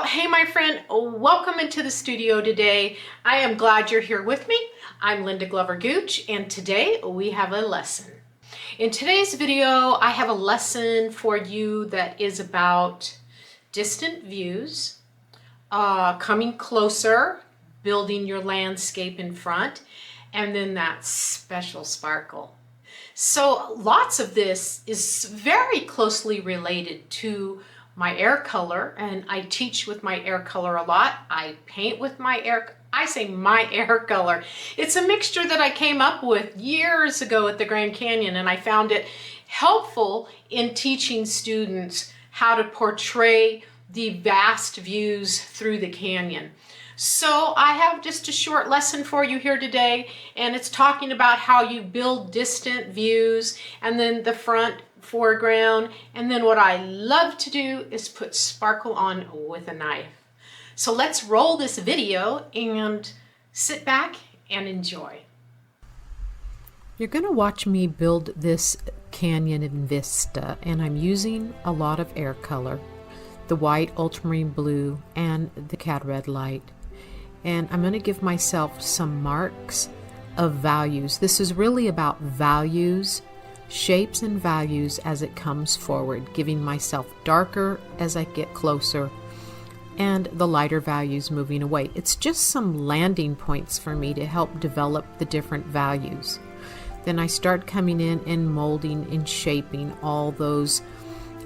Hey my friend, welcome into the studio today. I am glad you're here with me. I'm Linda Glover Gooch, and today we have a lesson. In today's video, I have a lesson for you that is about distant views, coming closer, building your landscape in front, and then that special sparkle. So lots of this is very closely related to my air color, and I teach with my air color a lot. I paint with my my air color. It's a mixture that I came up with years ago at the Grand Canyon, and I found it helpful in teaching students how to portray the vast views through the canyon. So I have just a short lesson for you here today, and it's talking about how you build distant views and then the front foreground, and then what I love to do is put sparkle on with a knife. So let's roll this video and sit back and enjoy. You're going to watch me build this canyon in Vista, and I'm using a lot of air color, the white, ultramarine blue, and the cad red light. And I'm going to give myself some marks of values. This is really about values, shapes and values as it comes forward, giving myself darker as I get closer and the lighter values moving away. It's just some landing points for me to help develop the different values. Then I start coming in and molding and shaping all those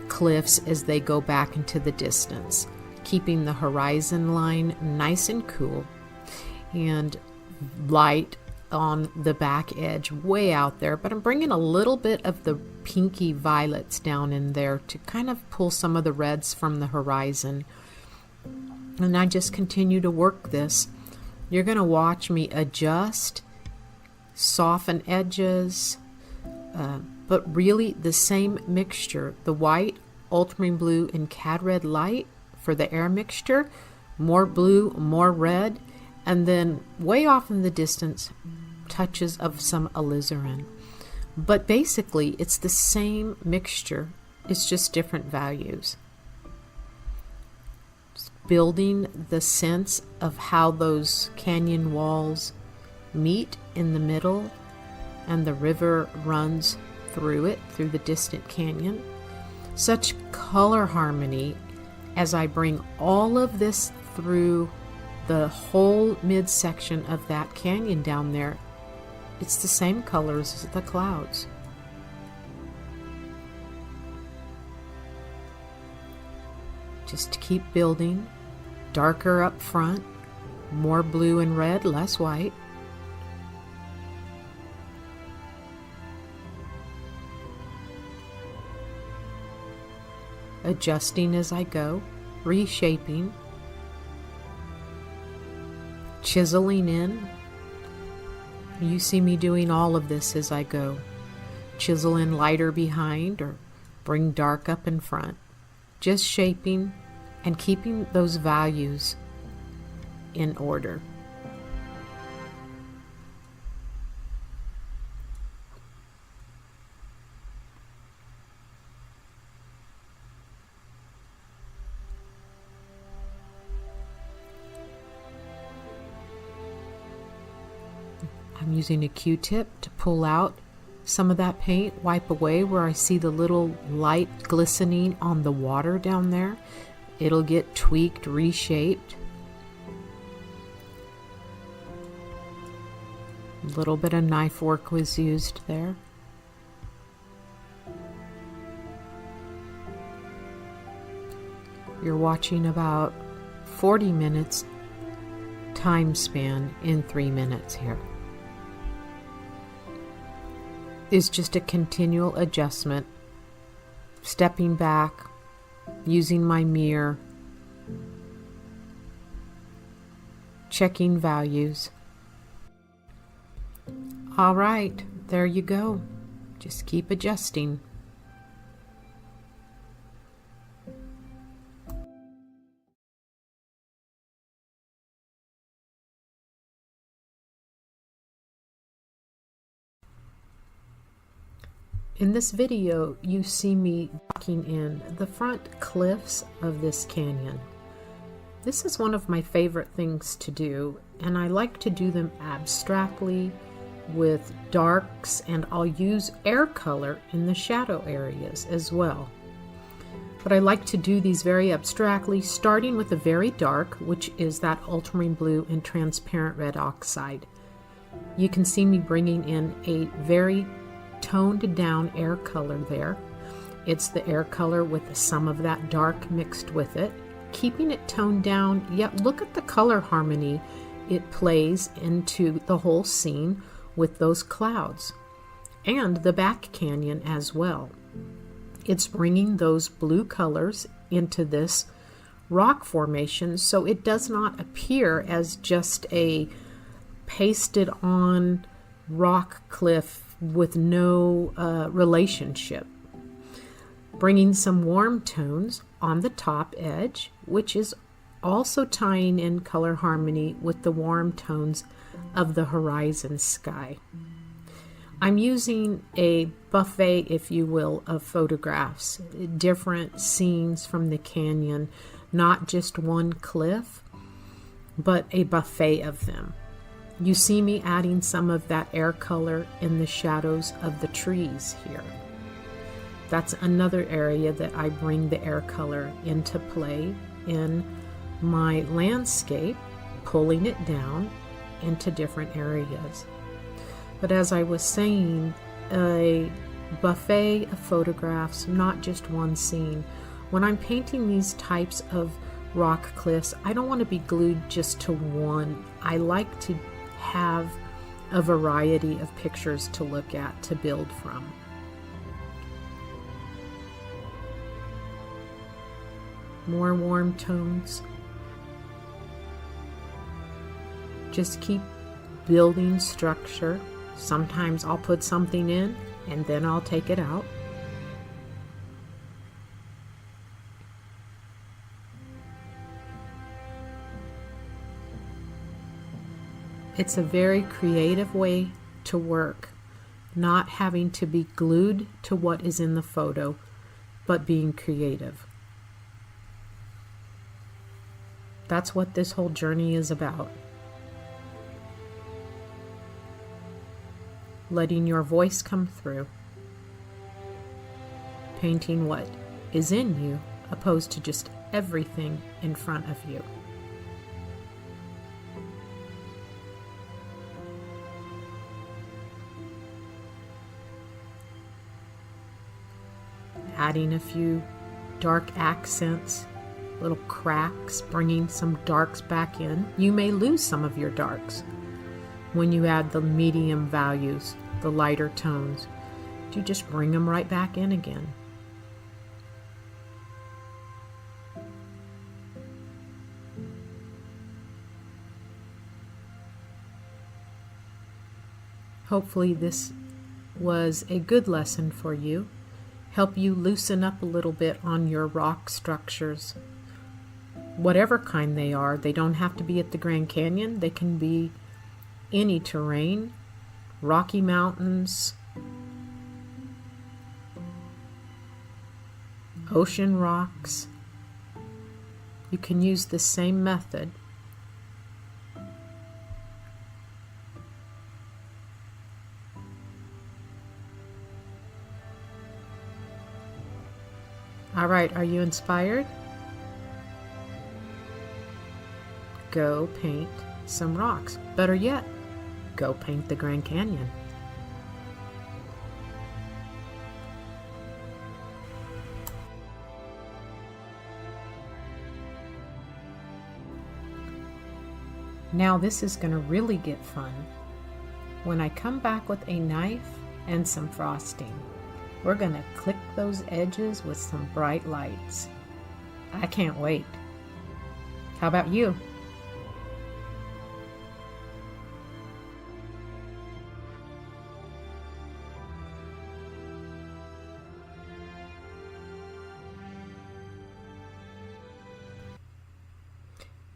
cliffs as they go back into the distance, keeping the horizon line nice and cool and light on the back edge way out there, but I'm bringing a little bit of the pinky violets down in there to kind of pull some of the reds from the horizon. And I just continue to work this. You're going to watch me adjust, soften edges, but really the same mixture, the white, ultramarine blue, and cad red light for the air mixture, more blue, more red, and then way off in the distance, touches of some alizarin. But basically, it's the same mixture. It's just different values. Just building the sense of how those canyon walls meet in the middle, and the river runs through it, through the distant canyon. Such color harmony as I bring all of this through the whole midsection of that canyon down there. It's the same colors as the clouds. Just keep building, darker up front, more blue and red, less white. Adjusting as I go, reshaping, chiseling in. You see me doing all of this as I go. Chisel in lighter behind or bring dark up in front. Just shaping and keeping those values in order. I'm using a Q-tip to pull out some of that paint, wipe away where I see the little light glistening on the water down there. It'll get tweaked, reshaped. A little bit of knife work was used there. You're watching about 40 minutes time span in 3 minutes here. Is just a continual adjustment, stepping back, using my mirror, checking values. All right, there you go. Just keep adjusting. In this video, you see me walking in the front cliffs of this canyon. This is one of my favorite things to do, and I like to do them abstractly with darks, and I'll use air color in the shadow areas as well. But I like to do these very abstractly, starting with a very dark, which is that ultramarine blue and transparent red oxide. You can see me bringing in a very toned down air color there. It's the air color with some of that dark mixed with it, keeping it toned down, yet look at the color harmony it plays into the whole scene with those clouds and the back canyon as well. It's bringing those blue colors into this rock formation so it does not appear as just a pasted on rock cliff with no relationship. Bringing some warm tones on the top edge, which is also tying in color harmony with the warm tones of the horizon sky. I'm using a buffet, if you will, of photographs, different scenes from the canyon, not just one cliff, but a buffet of them. You see me adding some of that air color in the shadows of the trees here. That's another area that I bring the air color into play in my landscape, pulling it down into different areas. But as I was saying, a buffet of photographs, not just one scene. When I'm painting these types of rock cliffs, I don't want to be glued just to one. I like to have a variety of pictures to look at, to build from. More warm tones. Just keep building structure. Sometimes I'll put something in and then I'll take it out. It's a very creative way to work, not having to be glued to what is in the photo, but being creative. That's what this whole journey is about. Letting your voice come through. Painting what is in you, opposed to just everything in front of you. Adding a few dark accents, little cracks, bringing some darks back in. You may lose some of your darks when you add the medium values, the lighter tones. You just bring them right back in again. Hopefully this was a good lesson for you. Help you loosen up a little bit on your rock structures. Whatever kind they are, they don't have to be at the Grand Canyon. They can be any terrain, Rocky Mountains, ocean rocks. You can use the same method. All right, are you inspired? Go paint some rocks. Better yet, go paint the Grand Canyon. Now this is going to really get fun. When I come back with a knife and some frosting, we're going to click those edges with some bright lights. I can't wait. How about you?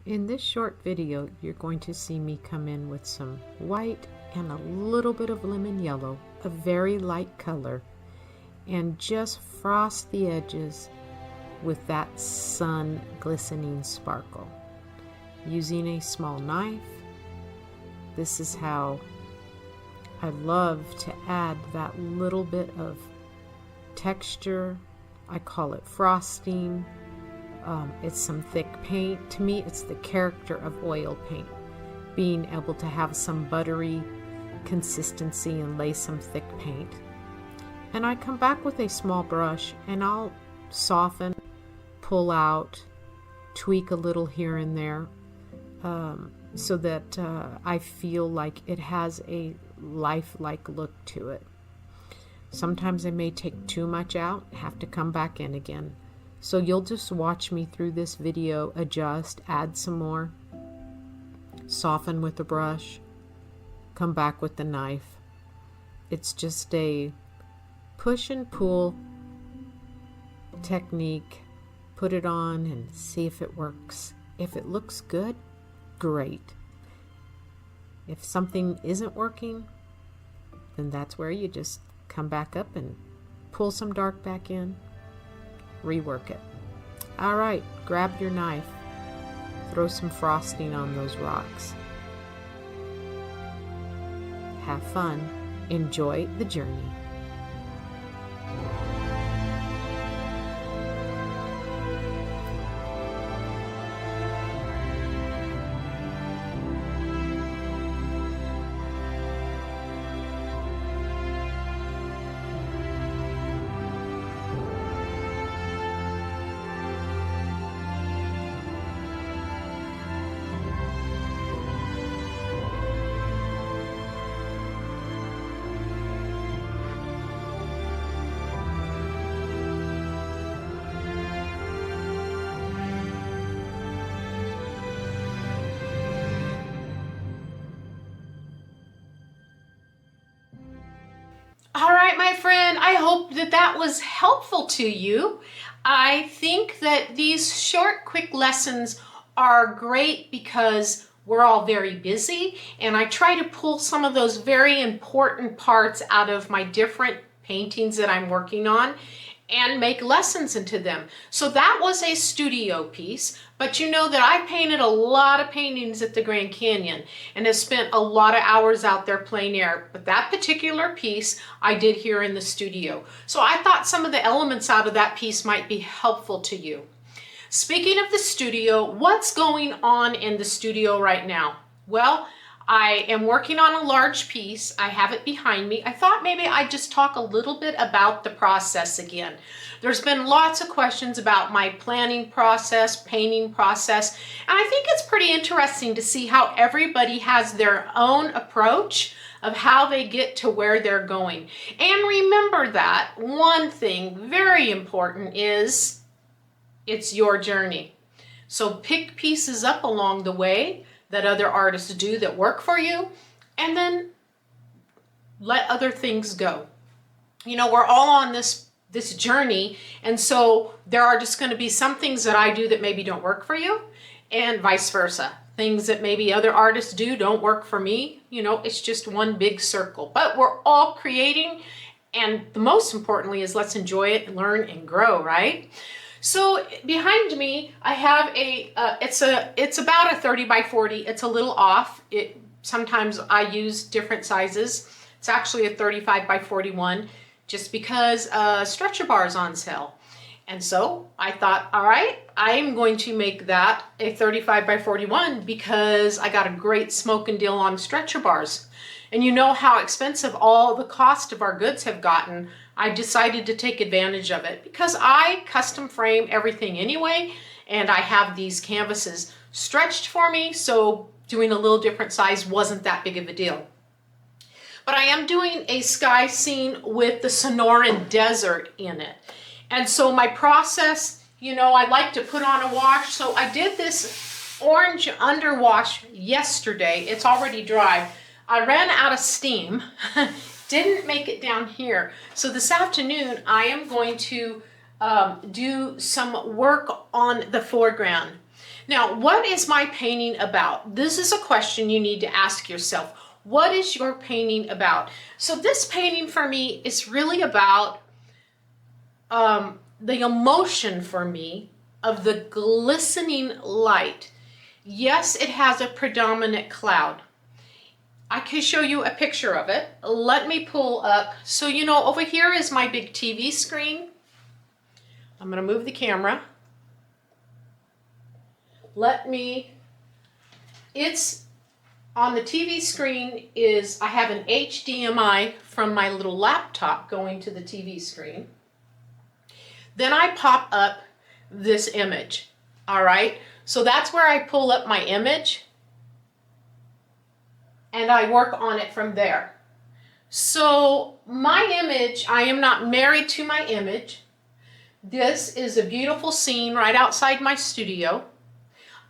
In this short video, you're going to see me come in with some white and a little bit of lemon yellow, a very light color, and just frost the edges with that sun glistening sparkle. using a small knife. This is how I love to add that little bit of texture. I call it frosting. It's some thick paint. To me, it's the character of oil paint. Being able to have some buttery consistency and lay some thick paint. And I come back with a small brush and I'll soften, pull out, tweak a little here and there, so that I feel like it has a lifelike look to it. Sometimes I may take too much out, have to come back in again. So you'll just watch me through this video, adjust, add some more, soften with the brush, come back with the knife. It's just a push and pull technique. Put it on and see if it works. If it looks good, great. If something isn't working, then that's where you just come back up and pull some dark back in, rework it. All right, grab your knife, throw some frosting on those rocks. Have fun, enjoy the journey. All right, my friend, I hope that that was helpful to you. I think that these short, quick lessons are great because we're all very busy, and I try to pull some of those very important parts out of my different paintings that I'm working on and make lessons into them. So that was a studio piece, but you know that I painted a lot of paintings at the Grand Canyon and have spent a lot of hours out there plein air, but that particular piece I did here in the studio. So I thought some of the elements out of that piece might be helpful to you. Speaking of the studio, what's going on in the studio right now? Well, I am working on a large piece. I have it behind me. I thought maybe I'd just talk a little bit about the process again. There's been lots of questions about my planning process, painting process, and I think it's pretty interesting to see how everybody has their own approach of how they get to where they're going. And remember that one thing very important is it's your journey. So pick pieces up along the way that other artists do that work for you, and then let other things go. You know, we're all on this journey, and so there are just going to be some things that I do that maybe don't work for you, and vice versa. Things that maybe other artists do don't work for me. You know, it's just one big circle. But we're all creating, and the most importantly is let's enjoy it and learn and grow, right? So behind me, I have it's about a 30 by 40. It's a little off. Sometimes I use different sizes. It's actually a 35 by 41 just because stretcher bar is on sale. And so I thought, all right, I'm going to make that a 35 by 41 because I got a great smoking deal on stretcher bars. And you know how expensive all the cost of our goods have gotten. I decided to take advantage of it because I custom frame everything anyway, and I have these canvases stretched for me, so doing a little different size wasn't that big of a deal. But I am doing a sky scene with the Sonoran Desert in it. And so my process, you know, I like to put on a wash. So I did this orange underwash yesterday. It's already dry. I ran out of steam, didn't make it down here. So this afternoon, I am going to do some work on the foreground. Now, what is my painting about? This is a question you need to ask yourself. What is your painting about? So this painting for me is really about the emotion for me of the glistening light. Yes, it has a predominant cloud. I can show you a picture of it. Let me pull up. So, you know, over here is my big TV screen. I'm going to move the camera. It's on the TV screen is, I have an HDMI from my little laptop going to the TV screen. Then I pop up this image, all right? So that's where I pull up my image and I work on it from there. So my image, I am not married to my image. This is a beautiful scene right outside my studio.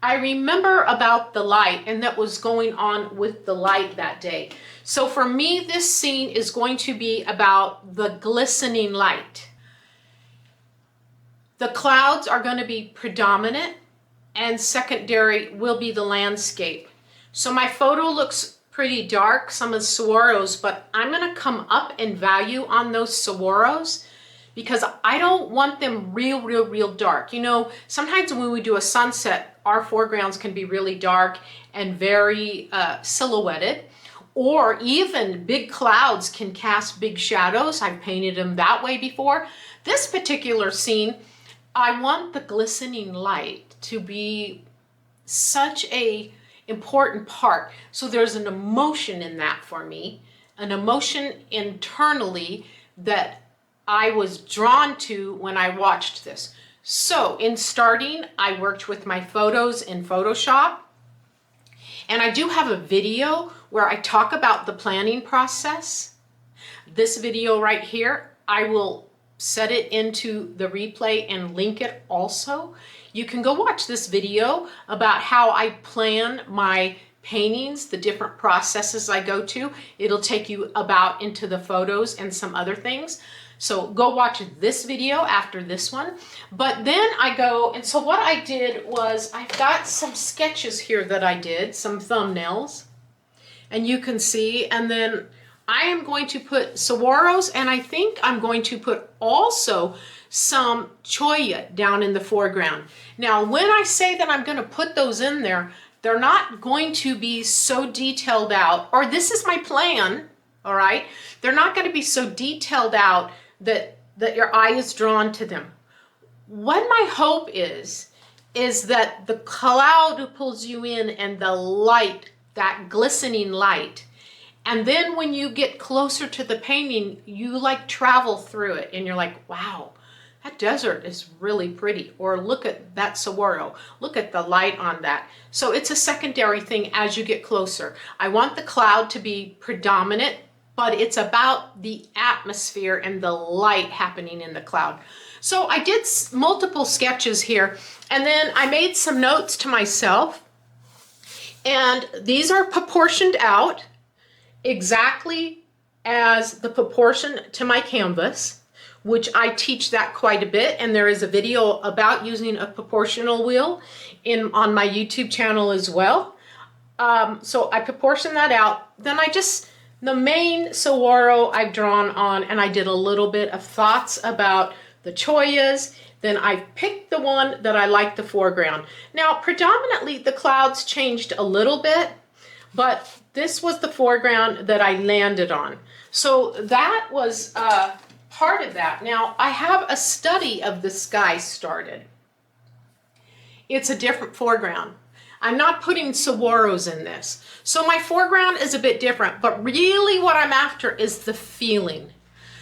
I remember about the light and that was going on with the light that day. So for me, this scene is going to be about the glistening light. The clouds are going to be predominant and secondary will be the landscape. So my photo looks pretty dark, some of the saguaros, but I'm going to come up in value on those saguaros because I don't want them real dark. You know, sometimes when we do a sunset, our foregrounds can be really dark and very silhouetted, or even big clouds can cast big shadows. I've painted them that way before. This particular scene, I want the glistening light to be such a important part. So there's an emotion in that for me, an emotion internally that I was drawn to when I watched this. So in starting, I worked with my photos in Photoshop, and I do have a video where I talk about the planning process. This video right here, I will set it into the replay and link it also. You can go watch this video about how I plan my paintings, the different processes I go to. It'll take you about into the photos and some other things. So go watch this video after this one. But then I go, and so what I did was I've got some sketches here that I did, some thumbnails, and you can see, and then I am going to put saguaros, and I think I'm going to put also some cholla down in the foreground. Now, when I say that I'm going to put those in there, they're not going to be so detailed out, or this is my plan, all right? They're not going to be so detailed out that your eye is drawn to them. What my hope is that the cloud pulls you in and the light, that glistening light, and then when you get closer to the painting, you like travel through it and you're like, wow, that desert is really pretty. Or look at that saguaro, look at the light on that. So it's a secondary thing as you get closer. I want the cloud to be predominant, but it's about the atmosphere and the light happening in the cloud. So I did multiple sketches here, and then I made some notes to myself, and these are proportioned out exactly as the proportion to my canvas, which I teach that quite a bit, and there is a video about using a proportional wheel on my YouTube channel as well. So I proportion that out. Then the main saguaro I've drawn on, and I did a little bit of thoughts about the chollas. Then I picked the one that I like the foreground. Now, predominantly the clouds changed a little bit, but this was the foreground that I landed on. So that was part of that. Now, I have a study of the sky started. It's a different foreground. I'm not putting saguaros in this. So my foreground is a bit different, but really what I'm after is the feeling.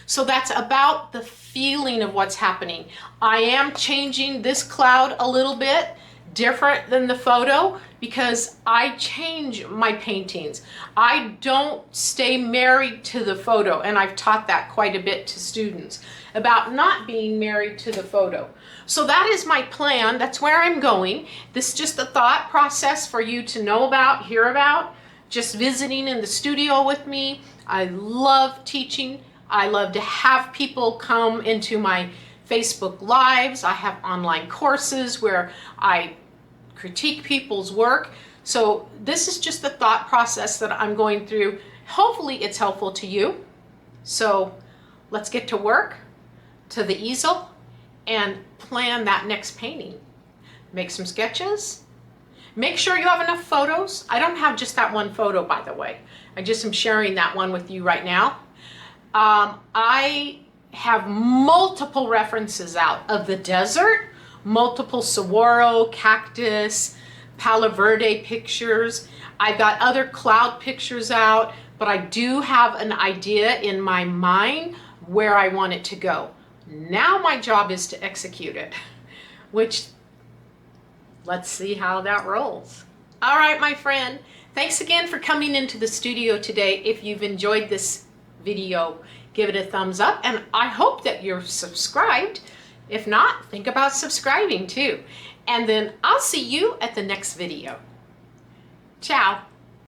So that's about the feeling of what's happening. I am changing this cloud a little bit, different than the photo, because I change my paintings. I don't stay married to the photo, and I've taught that quite a bit to students about not being married to the photo. So that is my plan. That's where I'm going. This is just a thought process for you to know about, hear about, just visiting in the studio with me. I love teaching. I love to have people come into my Facebook Lives. I have online courses where I critique people's work. So this is just the thought process that I'm going through. Hopefully it's helpful to you. So let's get to work, to the easel, and plan that next painting. Make some sketches, Make sure you have enough photos. I don't have just that one photo, by the way. I just am sharing that one with you right now. I have multiple references out of the desert, multiple saguaro, cactus, Palo Verde pictures. I've got other cloud pictures out, but I do have an idea in my mind where I want it to go. Now my job is to execute it, which let's see how that rolls. All right, my friend, thanks again for coming into the studio today. If you've enjoyed this video, give it a thumbs up, and I hope that you're subscribed. If not, think about subscribing too. And then I'll see you at the next video. Ciao.